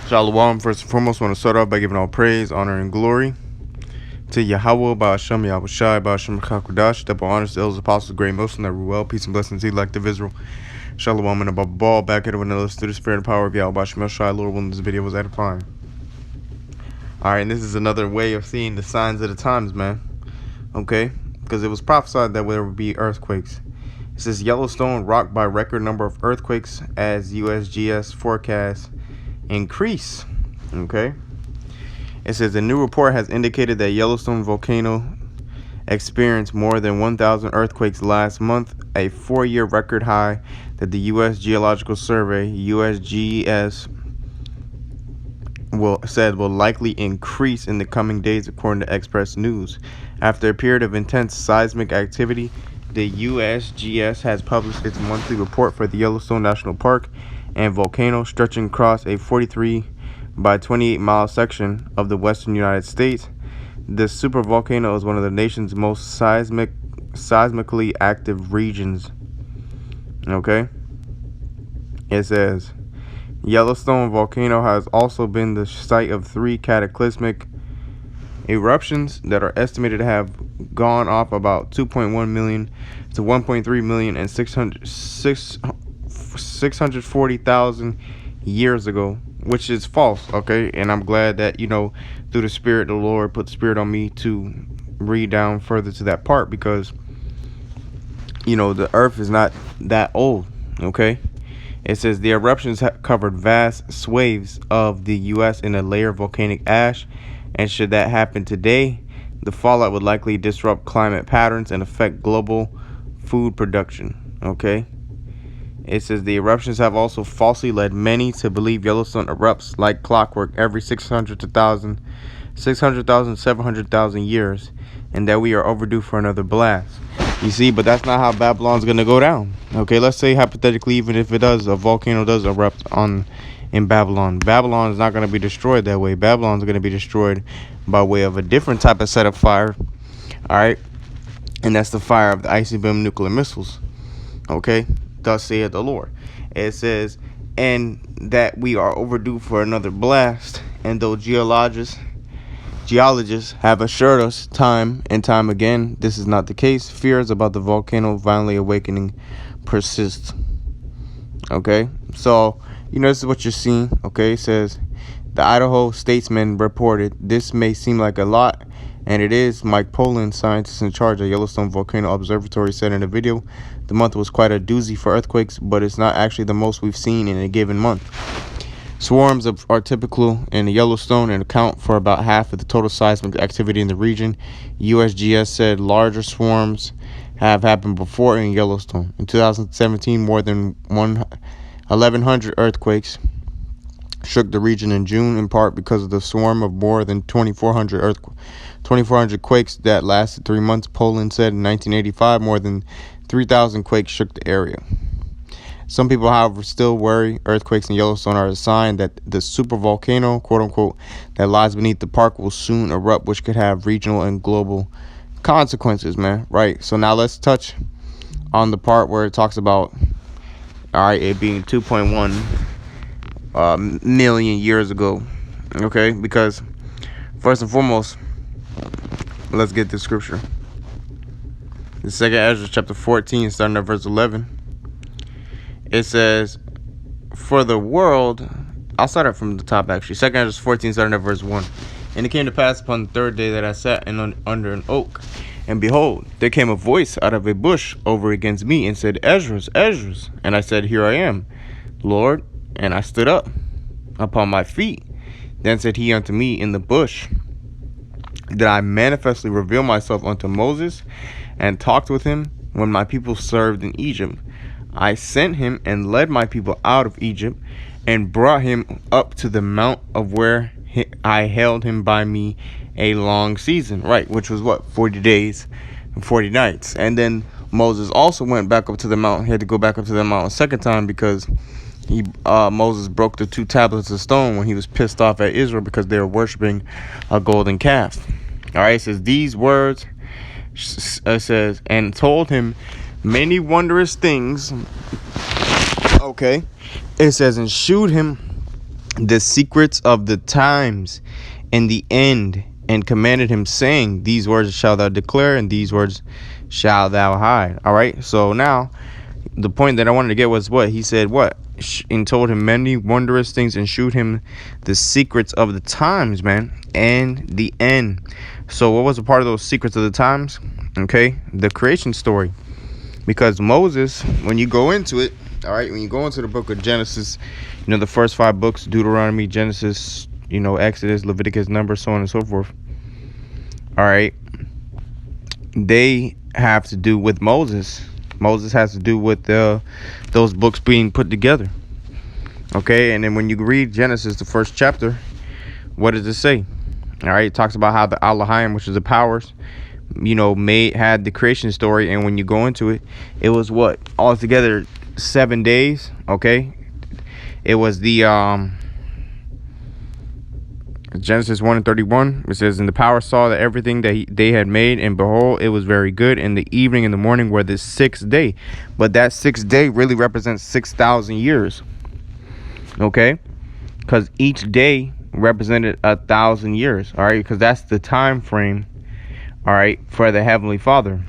Shalom. First and foremost, I want to start off by giving all praise, honor, and glory to Yahweh, Ba'ashem, Yahweh Shai, Ba'ashem, Chakadash, double honors to elders, apostles, great Muslim, that rule well, peace and blessings to elect of Israel. Shalom and above all, back at it with another through the spirit and power of Yahweh, Ba'ashem, Shai, Lord, willing this video was edifying. Alright, and this is another way of seeing the signs of the times, man. Okay? Because it was prophesied that there would be earthquakes. It says Yellowstone rocked by record number of earthquakes as USGS forecasts increase. Okay, it says a new report has indicated that Yellowstone volcano experienced more than 1,000 earthquakes last month, a 4-year record high that the U.S. Geological Survey (USGS) will likely increase in the coming days, according to Express News. After a period of intense seismic activity, the USGS has published its monthly report for the Yellowstone National Park and volcano stretching across a 43 by 28 mile section of the western United States. This supervolcano is one of the nation's most seismically active regions. Okay, it says Yellowstone volcano has also been the site of 3 cataclysmic eruptions that are estimated to have gone off about 2.1 million to 1.3 million and 640,000 years ago, which is false. Okay, and I'm glad that, through the spirit, the Lord put the spirit on me to read down further to that part, because the earth is not that old. Okay, it says the eruptions covered vast swathes of the U.S. in a layer of volcanic ash, and should that happen today, the fallout would likely disrupt climate patterns and affect global food production. Okay, it says the eruptions have also falsely led many to believe Yellowstone erupts like clockwork every 600,000, 700,000 years, and that we are overdue for another blast. You see, but that's not how Babylon's going to go down. Okay, let's say hypothetically, even if a volcano does erupt in Babylon, Babylon is not going to be destroyed that way. Babylon is going to be destroyed by way of a different type of set of fire. All right, and that's the fire of the ICBM nuclear missiles. Okay, thus saith the Lord. It says, and that we are overdue for another blast. And though geologists have assured us time and time again this is not the case, fears about the volcano violently awakening persist. Okay, so this is what you're seeing. Okay, it says the Idaho Statesman reported, this may seem like a lot, and it is. Mike Poland, scientist in charge of Yellowstone Volcano Observatory, said in a video, the month was quite a doozy for earthquakes, but it's not actually the most we've seen in a given month. Swarms are typical in Yellowstone and account for about half of the total seismic activity in the region. USGS said larger swarms have happened before in Yellowstone. In 2017, more than 1,100 earthquakes shook the region in June, in part because of the swarm of more than 2,400 quakes that lasted 3 months. Poland said in 1985, more than 3,000 quakes shook the area. Some people, however, still worry earthquakes in Yellowstone are a sign that the supervolcano, quote unquote, that lies beneath the park will soon erupt, which could have regional and global consequences, man. Right. So now let's touch on the part where it talks about, it being 2.1 million years ago. Okay, because first and foremost, let's get the scripture. The second Ezra chapter 14, starting at verse 11. It says, for the world, I'll start it from the top actually. Second Ezra 14, starting at verse 1. And it came to pass upon the 3rd day that I sat under an oak, and behold, there came a voice out of a bush over against me, and said, Esdras, Esdras. And I said, here I am, Lord. And I stood up upon my feet. Then said he unto me in the bush, did I manifestly reveal myself unto Moses, and talked with him when my people served in Egypt? I sent him and led my people out of Egypt, and brought him up to the mount of where I held him by me a long season. Right, which was what, 40 days and 40 nights. And then Moses also went back up to the mountain. He had to go back up to the mountain a second time because Moses broke the 2 tablets of stone when he was pissed off at Israel because they were worshiping a golden calf. All right, it says these words, it says, and told him many wondrous things. Okay, it says, and shewed him the secrets of the times and the end, and commanded him, saying, these words shalt thou declare, and these words shalt thou hide. All right. So now the point that I wanted to get was what he said, what, and told him many wondrous things, and shewed him the secrets of the times, man, and the end. So what was a part of those secrets of the times? Okay, the creation story. Because Moses, when you go into it, all right, when you go into the book of Genesis, you know, the first 5 books, Deuteronomy, Genesis, you know, Exodus, Leviticus, Numbers, so on and so forth. All right, they have to do with Moses. Moses has to do with those books being put together. Okay, and then when you read Genesis, the first chapter, what does it say? All right, it talks about how the Elohim, which is the powers, you know, had the creation story. And when you go into it, it was what, altogether 7 days. Okay, it was the Genesis 1:31. It says, and the power saw that everything that they had made, and behold, it was very good. And the evening and the morning were the 6th day. But that 6th day really represents 6,000 years. Okay, because each day represented 1,000 years. All right, because that's the time frame, all right, for the Heavenly Father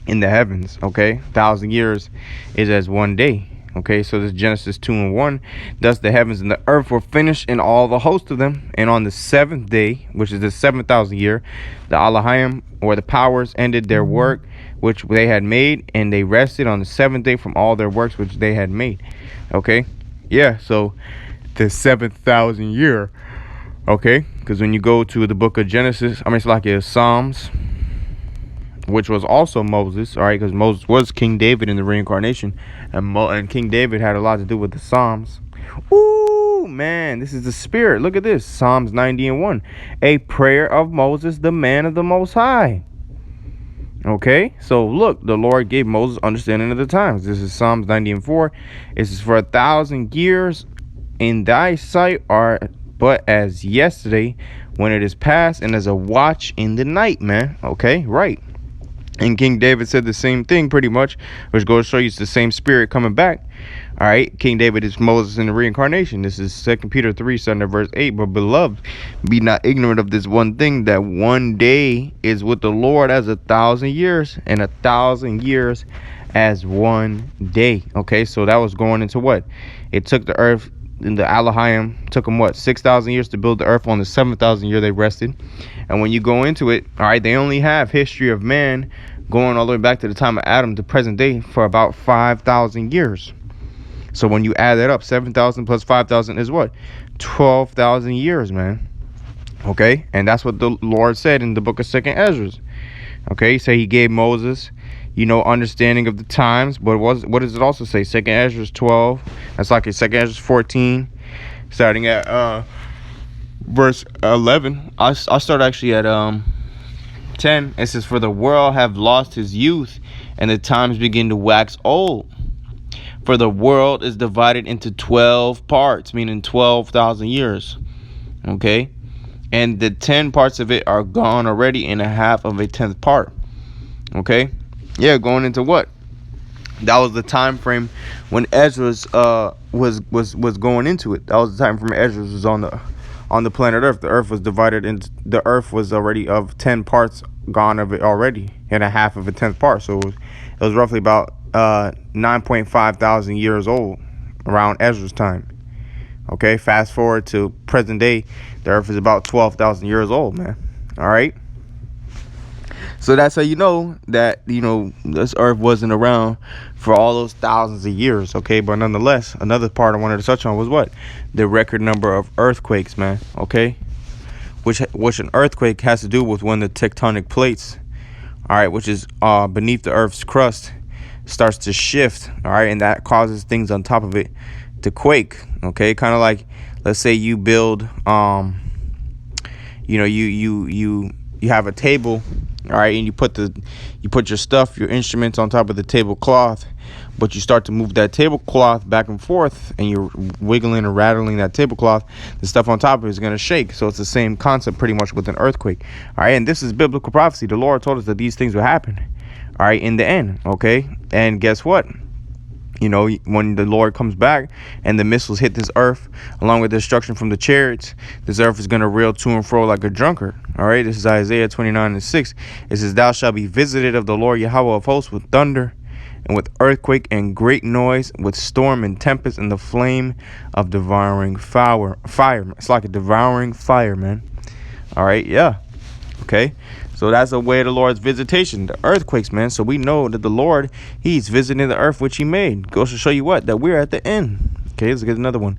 in the heavens. Okay, 1,000 years is as 1 day. Okay, so this Genesis 2:1, thus the heavens and the earth were finished, and all the host of them. And on the 7th day, which is the 7,000 year, the Elohim, or the powers, ended their work which they had made, and they rested on the 7th day from all their works which they had made. Okay, yeah, so the 7,000 year. Okay, because when you go to the book of Genesis, it's like Psalms, which was also Moses, all right, because Moses was King David in the reincarnation, and King David had a lot to do with the Psalms. Ooh, man, this is the spirit. Look at this, Psalms 90:1, a prayer of Moses, the man of the Most High. Okay, so look, the Lord gave Moses understanding of the times. This is Psalms 90:4. It says, for 1,000 years in thy sight are but as yesterday when it is past, and as a watch in the night, man. Okay, right. And King David said the same thing pretty much, which goes to show you it's the same spirit coming back. All right, King David is Moses in the reincarnation. This is 2 Peter 3, starting at verse 8. But beloved, be not ignorant of this one thing, that one day is with the Lord as 1,000 years, and 1,000 years as 1 day. Okay, so that was going into what? It took the earth, and the Elohim took them what, 6,000 years to build the earth. On the 7,000 year they rested. And when you go into it, all right, they only have history of man going all the way back to the time of Adam to present day for about 5,000 years. So when you add that up, 7,000 plus 5,000 is what? 12,000 years, man. Okay, and that's what the Lord said in the book of 2nd Ezra. Okay, so he gave Moses, you know, understanding of the times. But what does it also say? 2nd Ezra 12. That's like a 2nd Ezra 14, starting at verse 11. I start actually at 10. It says, for the world have lost his youth, and the times begin to wax old. For the world is divided into 12 parts, meaning 12,000 years. Okay, and the 10 parts of it are gone already, in a half of a 10th part. Okay, yeah, going into what? That was the time frame when Ezra's was going into it. That was the time frame Ezra was on the planet Earth. The Earth was divided into, the Earth was already of 10 parts gone of it already, in a half of a 10th part. So it was roughly about 9.5 thousand years old around Ezra's time. Okay, fast forward to present day, the earth is about 12,000 years old, man. All right, so that's how you know that, you know, this earth wasn't around for all those thousands of years. Okay, but nonetheless, another part I wanted to touch on was what? The record number of earthquakes, man. Okay, which an earthquake has to do with when the tectonic plates, all right, which is beneath the earth's crust, starts to shift, all right, and that causes things on top of it to quake. Okay, kind of like, let's say you build you know, you have a table, all right, and you put your stuff, your instruments on top of the tablecloth, but you start to move that tablecloth back and forth, and you're wiggling or rattling that tablecloth, the stuff on top of it is going to shake. So it's the same concept pretty much with an earthquake. All right, and this is biblical prophecy. The Lord told us that these things will happen, all right, in the end. Okay, and guess what? You know, when the Lord comes back and the missiles hit this earth, along with destruction from the chariots, this earth is going to reel to and fro like a drunkard. All right, this is Isaiah 29:6. It says, "Thou shalt be visited of the Lord Yahweh of hosts with thunder and with earthquake and great noise, with storm and tempest and the flame of devouring fire. It's like a devouring fire, man." All right, yeah. Okay. So that's a way of the Lord's visitation, the earthquakes, man. So we know that the Lord, he's visiting the earth which he made. Goes to show you what? That we're at the end. Okay, let's get another one.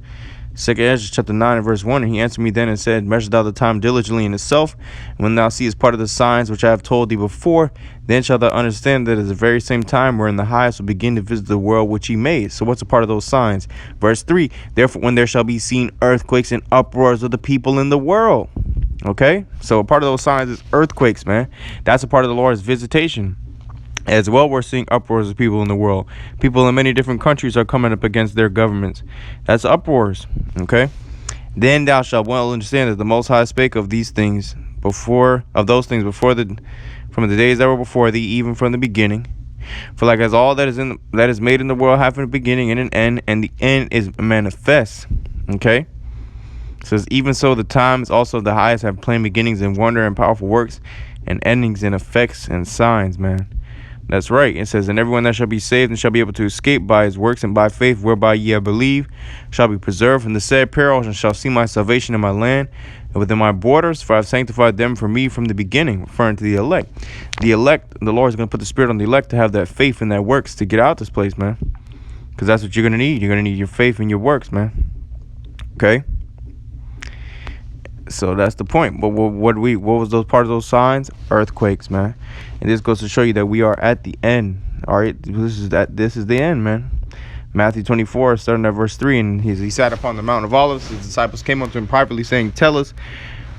2 Ezra chapter 9 and verse 1. And he answered me then and said, "Measure thou the time diligently in itself. And when thou seest part of the signs which I have told thee before, then shalt thou understand that at the very same time wherein the highest will begin to visit the world which he made." So what's a part of those signs? Verse 3. "Therefore, when there shall be seen earthquakes and uproars of the people in the world." Okay, so a part of those signs is earthquakes, man. That's a part of the Lord's visitation. As well, we're seeing uproars of people in the world. People in many different countries are coming up against their governments. That's uproars. Okay. "Then thou shalt well understand that the Most High spake of these things before, of those things before from the days that were before thee, even from the beginning. For like as all that is made in the world hath a beginning and an end, and the end is manifest." Okay. It says, "Even so, the times also of the highest have plain beginnings and wonder and powerful works and endings and effects and signs," man. That's right. It says, "And everyone that shall be saved and shall be able to escape by his works and by faith whereby ye have believed shall be preserved from the said peril and shall see my salvation in my land and within my borders, for I have sanctified them for me from the beginning," referring to the elect. The elect, the Lord is going to put the Spirit on the elect to have that faith and that works to get out this place, man. Because that's what you're going to need. You're going to need your faith and your works, man. Okay. So that's the point. But what was those part of those signs? Earthquakes, man. And this goes to show you that we are at the end. All right, this is the end, man. Matthew 24, starting at verse 3, and he sat upon the Mount of Olives. His disciples came up to him privately, saying, "Tell us,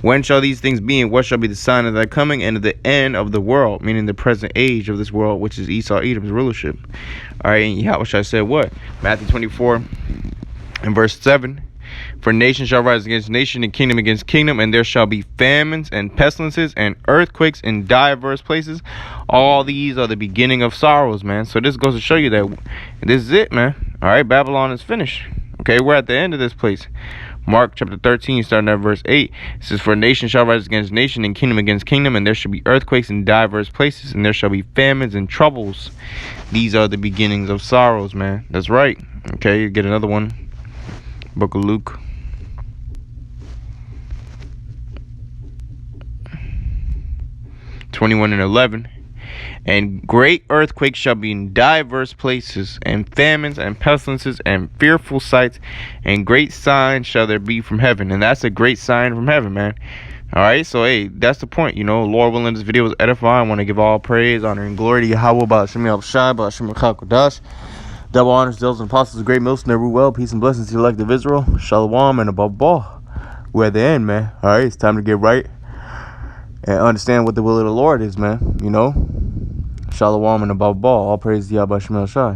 when shall these things be, and what shall be the sign of thy coming and of the end of the world?" Meaning the present age of this world, which is Esau, Edom's rulership. All right, and Yahushua said what? Matthew 24 and verse 7. "For nation shall rise against nation, and kingdom against kingdom, and there shall be famines and pestilences and earthquakes in diverse places. All these are the beginning of sorrows," man. So this goes to show you that this is it, man. All right, Babylon is finished. Okay, we're at the end of this place. Mark chapter 13, starting at verse 8. It says, "For nation shall rise against nation, and kingdom against kingdom, and there shall be earthquakes in diverse places, and there shall be famines and troubles. These are the beginnings of sorrows," man. That's right. Okay, you get another one. Book of Luke. (21 and 11). "And great earthquakes shall be in diverse places, and famines and pestilences and fearful sights, and great signs shall there be from heaven." And that's a great sign from heaven, man. All right, so hey, that's the point. You know, Lord willing, this video was edifying. I want to give all praise, honor, and glory to Yahweh, Ba'ashem Yahushua, Ba'ashem Kodash. Double honors, those and apostles, great millstone, rule well, peace and blessings to the elect of Israel. Shalom, and above all, we're at the end, man. All right, it's time to get right and understand what the will of the Lord is, man. You know, Shalom, and above all praise to Yahweh Shai.